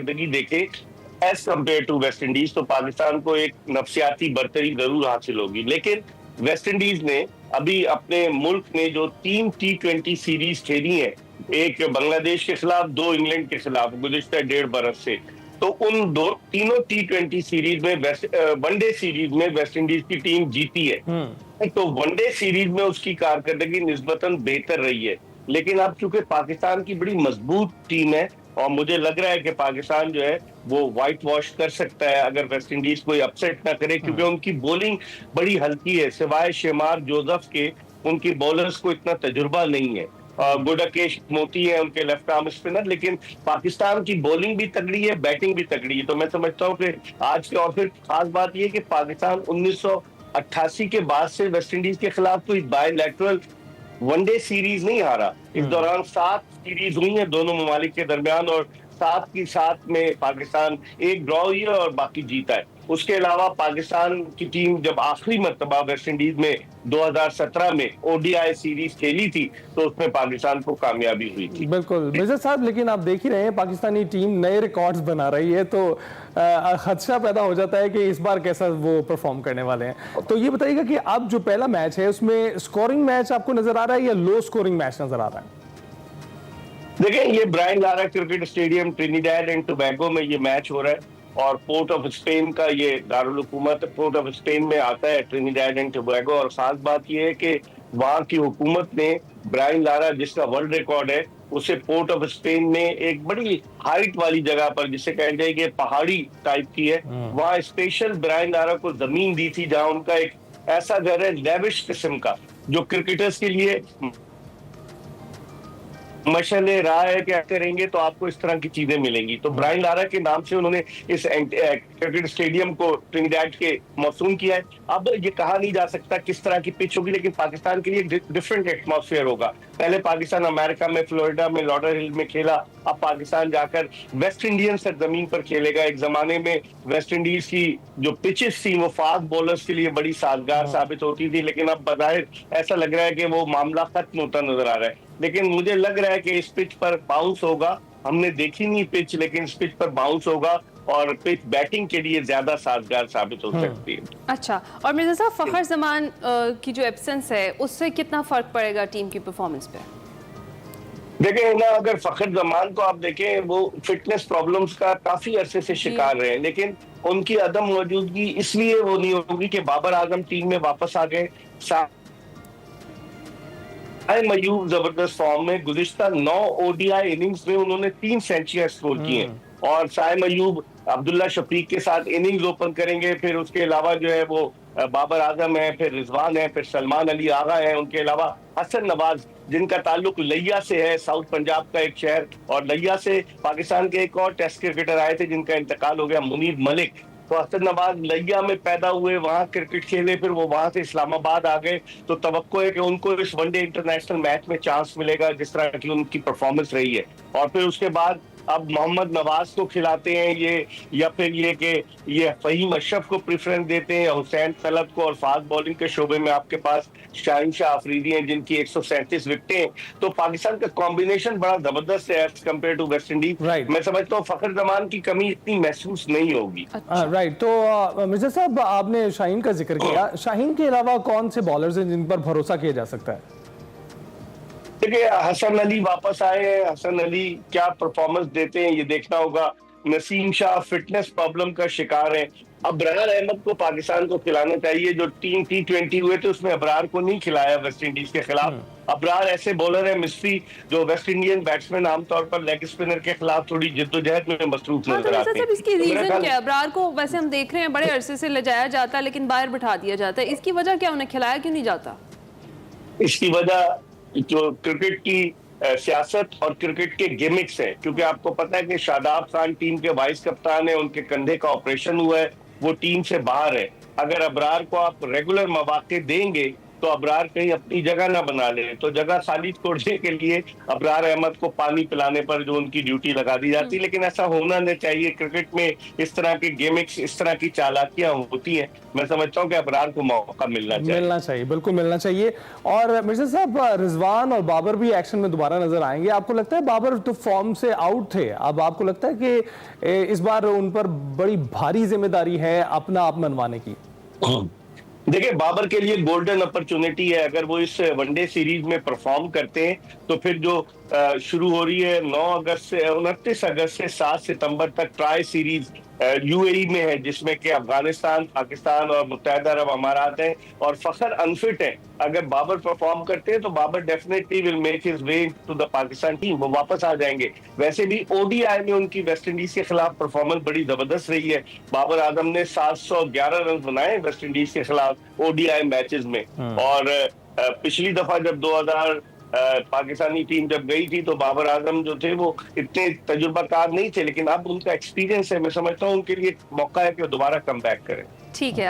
कारकर्दगी देखे as compare to West Indies, तो पाकिस्तान को एक नफसियाती बर्तरी जरूर हासिल होगी। लेकिन वेस्ट इंडीज ने अभी अपने मुल्क में जो 3 T20 सीरीज खेली है, एक बांग्लादेश के खिलाफ, 2 इंग्लैंड के खिलाफ गुज़िश्ता 1.5 बरस से, तो उन तीनों T20 सीरीज में वनडे सीरीज में वेस्ट इंडीज की टीम जीती है। तो वनडे सीरीज में उसकी कारकर्दगी निस्बतन बेहतर रही है। लेकिन अब चूंकि पाकिस्तान की बड़ी मजबूत टीम है और मुझे लग रहा है कि पाकिस्तान जो है वो व्हाइट वॉश कर सकता है अगर वेस्ट इंडीज कोई अपसेट ना करे, क्योंकि उनकी बॉलिंग बड़ी हल्की है। सिवाय शेमार जोसेफ के उनकी बॉलर्स को इतना तजुर्बा नहीं है। गुडाकेश मोती है उनके लेफ्ट आर्म स्पिनर, लेकिन पाकिस्तान की बॉलिंग भी तगड़ी है, बैटिंग भी तगड़ी है। तो मैं समझता हूँ कि आज की और फिर खास बात यह कि पाकिस्तान 1988 के बाद से वेस्ट इंडीज के खिलाफ कोई बायलैटरल वनडे सीरीज नहीं हारा। इस दौरान 7 सीरीज हुई है दोनों ममालिक के दरमियान, और 7 की 7 में पाकिस्तान एक ड्रॉ हुई है और बाकी जीता है। उसके अलावा पाकिस्तान की टीम जब आखिरी मर्तबा वेस्ट इंडीज में 2017 में ओडीआई सीरीज खेली थी तो उसमें पाकिस्तान को कामयाबी हुई थी। बिल्कुल मिर्जा साहब, लेकिन आप देख ही रहे हैं पाकिस्तानी टीम नए रिकॉर्ड्स बना रही है, तो खदशा पैदा हो जाता है कि इस बार कैसा वो परफॉर्म करने वाले हैं। तो ये बताइएगा कि अब जो पहला मैच है उसमें स्कोरिंग मैच आपको नजर आ रहा है या लो स्कोरिंग मैच नजर आ रहा है? देखिए, ये Brian Lara cricket stadium Trinidad and Tobago में ये मैच हो रहा है और पोर्ट ऑफ स्पेन का ये दारुल हुकूमत पोर्ट ऑफ स्पेन में आता है, ट्रिनिडाद एंड टोबैगो। और खास बात ये है कि वहां की हुकूमत ने ब्रायन लारा, जिसका वर्ल्ड रिकॉर्ड है, उसे पोर्ट ऑफ स्पेन में एक बड़ी हाइट वाली जगह पर, जिसे कहा जाए कि पहाड़ी टाइप की है, वहां स्पेशल ब्रायन लारा को जमीन दी थी जहां उनका एक ऐसा घर है लेविश किस्म का जो क्रिकेटर्स के लिए मशले राह है, क्या करेंगे तो आपको इस तरह की चीजें मिलेंगी। तो ब्रायन लारा के नाम से उन्होंने इस क्रिकेट स्टेडियम को ट्रिनिडाद के मौसूम किया है। अब ये कहा नहीं जा सकता किस तरह की पिच होगी, लेकिन पाकिस्तान के लिए डिफरेंट एटमॉस्फेयर होगा। पहले पाकिस्तान अमेरिका में फ्लोरिडा में लॉडर हिल में खेला, अब पाकिस्तान जाकर वेस्ट इंडियन सरजमीन पर खेलेगा। एक जमाने में वेस्ट इंडीज की जो पिचेस थी वो फास्ट बॉलर्स के लिए बड़ी साजगार साबित होती थी, लेकिन अब बज़ाहिर ऐसा लग रहा है कि वो मामला खत्म होता नजर आ रहा है। लेकिन मुझे लग रहा है कि इस पिच पर बाउंस होगा। हमने देखी नहीं पिच, लेकिन इस पिच पर बाउंस होगा और पिच बैटिंग के लिए ज्यादा साजगार साबित हो सकती है। अच्छा, और मिर्जा साहब, फखर जमान की जो एब्सेंस है उससे कितना फर्क पड़ेगा टीम की परफॉर्मेंस पे? देखें ना, अगर फखर जमान को आप देखें, वो फिटनेस प्रॉब्लम्स का काफी अरसे से शिकार रहे हैं, लेकिन उनकी अदम मौजूदगी इसलिए वो नहीं होगी कि बाबर आजम टीम में वापस आ गए। मयूब जबरदस्त फॉर्म में, गुज़िश्ता 9 ओडीआई इनिंग्स में उन्होंने 3 सेंचुरियां स्कोर की हैं। और साइम अयूब अब्दुल्ला शफीक के साथ इनिंग्स ओपन करेंगे। फिर उसके अलावा जो है वो बाबर आजम है, फिर रिजवान है, फिर सलमान अली आगा है, उनके अलावा हसन नवाज जिनका ताल्लुक लिया से है, साउथ पंजाब का एक शहर। और लिया से पाकिस्तान के एक और टेस्ट क्रिकेटर आए थे जिनका इंतकाल हो गया, मुनीर मलिक। तो हसन नवाज लिया में पैदा हुए, वहां क्रिकेट खेले, फिर वो वहां से इस्लामाबाद आ गए। तो तवक्को है कि उनको इस वनडे इंटरनेशनल मैच में चांस मिलेगा जिस तरह की उनकी परफॉर्मेंस रही है। और फिर उसके बाद अब मोहम्मद नवाज को खिलाते हैं ये, या फिर ये कि ये फहीम अशरफ को प्रेफरेंस देते हैं, या हुसैन तलब को। और फास्ट बॉलिंग के शोबे में आपके पास शाहीन शाह अफरीदी हैं जिनकी 137 विकेटें हैं। तो पाकिस्तान का कॉम्बिनेशन बड़ा जबरदस्त है as compare to West Indies. मैं समझता हूँ फखर जमान की कमी इतनी महसूस नहीं होगी। राइट, तो मिर्जा साहब, आपने शाहीन का जिक्र किया, शाहीन के अलावा कौन से बॉलर्स हैं जिन पर भरोसा किया जा सकता है? देखिए, हसन अली वापस आए हैं, हसन अली क्या परफॉर्मेंस देते हैं ये देखना होगा। नसीम शाह फिटनेस प्रॉब्लम का शिकार है। अबरार अहमद को पाकिस्तान को खिलाना चाहिए। जो 3 T20 हुए थे उसमें अबरार को नहीं खिलाया वेस्ट इंडीज के खिलाफ। अबरार ऐसे बॉलर है मिस्री जो वेस्ट इंडियन बैट्समैन आमतौर पर लेग स्पिनर के खिलाफ थोड़ी जिद्दोजहद में मसरूफ नजर आते हैं। इसकी रीजन क्या है? अबरार को वैसे हम देख रहे हैं बड़े अरसे से ले जाया जाता है लेकिन बाहर बिठा दिया जाता है, इसकी वजह क्या, उन्हें खिलाया क्यों नहीं जाता? इसकी वजह जो क्रिकेट की सियासत और क्रिकेट के गिमिक्स हैं, क्योंकि आपको पता है कि शादाब खान टीम के वाइस कप्तान है, उनके कंधे का ऑपरेशन हुआ है, वो टीम से बाहर है। अगर अबरार को आप रेगुलर मौके देंगे तो अबरार कहीं अपनी जगह ना बना ले, तो जगह खाली छोड़ने के लिए अबरार अहमद को पानी पिलाने पर जो उनकी ड्यूटी लगा दी जाती है। लेकिन ऐसा होना नहीं चाहिए। क्रिकेट में इस तरह के गिमिक्स, इस तरह की चालाकियां होती हैं। मैं समझता हूँ कि अबरार को मौका मिलना चाहिए। बिल्कुल मिलना चाहिए। और मिर्जा साहब, रिजवान और बाबर भी एक्शन में दोबारा नजर आएंगे। आपको लगता है बाबर तो फॉर्म से आउट थे, अब आपको लगता है कि इस बार उन पर बड़ी भारी जिम्मेदारी है अपना आप मनवाने की? देखिए, बाबर के लिए गोल्डन अपॉर्चुनिटी है। अगर वो इस वनडे सीरीज में परफॉर्म करते हैं तो फिर जो शुरू हो रही है 9 अगस्त से 29 अगस्त से 7 सितंबर तक ट्राई सीरीज यूएई में है, जिसमें कि अफगानिस्तान, पाकिस्तान और मुत्तहिदा अरब अमारात हैं, और फखर अनफिट है। अगर बाबर परफॉर्म करते हैं तो Babar definitely will make his way to the Pakistan team, वो वापस आ जाएंगे। वैसे भी ओडीआई में उनकी वेस्टइंडीज के खिलाफ परफॉर्मेंस बड़ी जबरदस्त रही है। बाबर आजम ने 711 रन बनाए वेस्टइंडीज के खिलाफ ओडीआई मैचेस में। और पिछली दफा जब 2000 पाकिस्तानी टीम जब गई थी तो बाबर आजम जो थे वो इतने तजुर्बाकार नहीं थे, लेकिन अब उनका एक्सपीरियंस है। मैं समझता हूँ उनके लिए मौका है कि वो दोबारा कम बैक करें। ठीक है।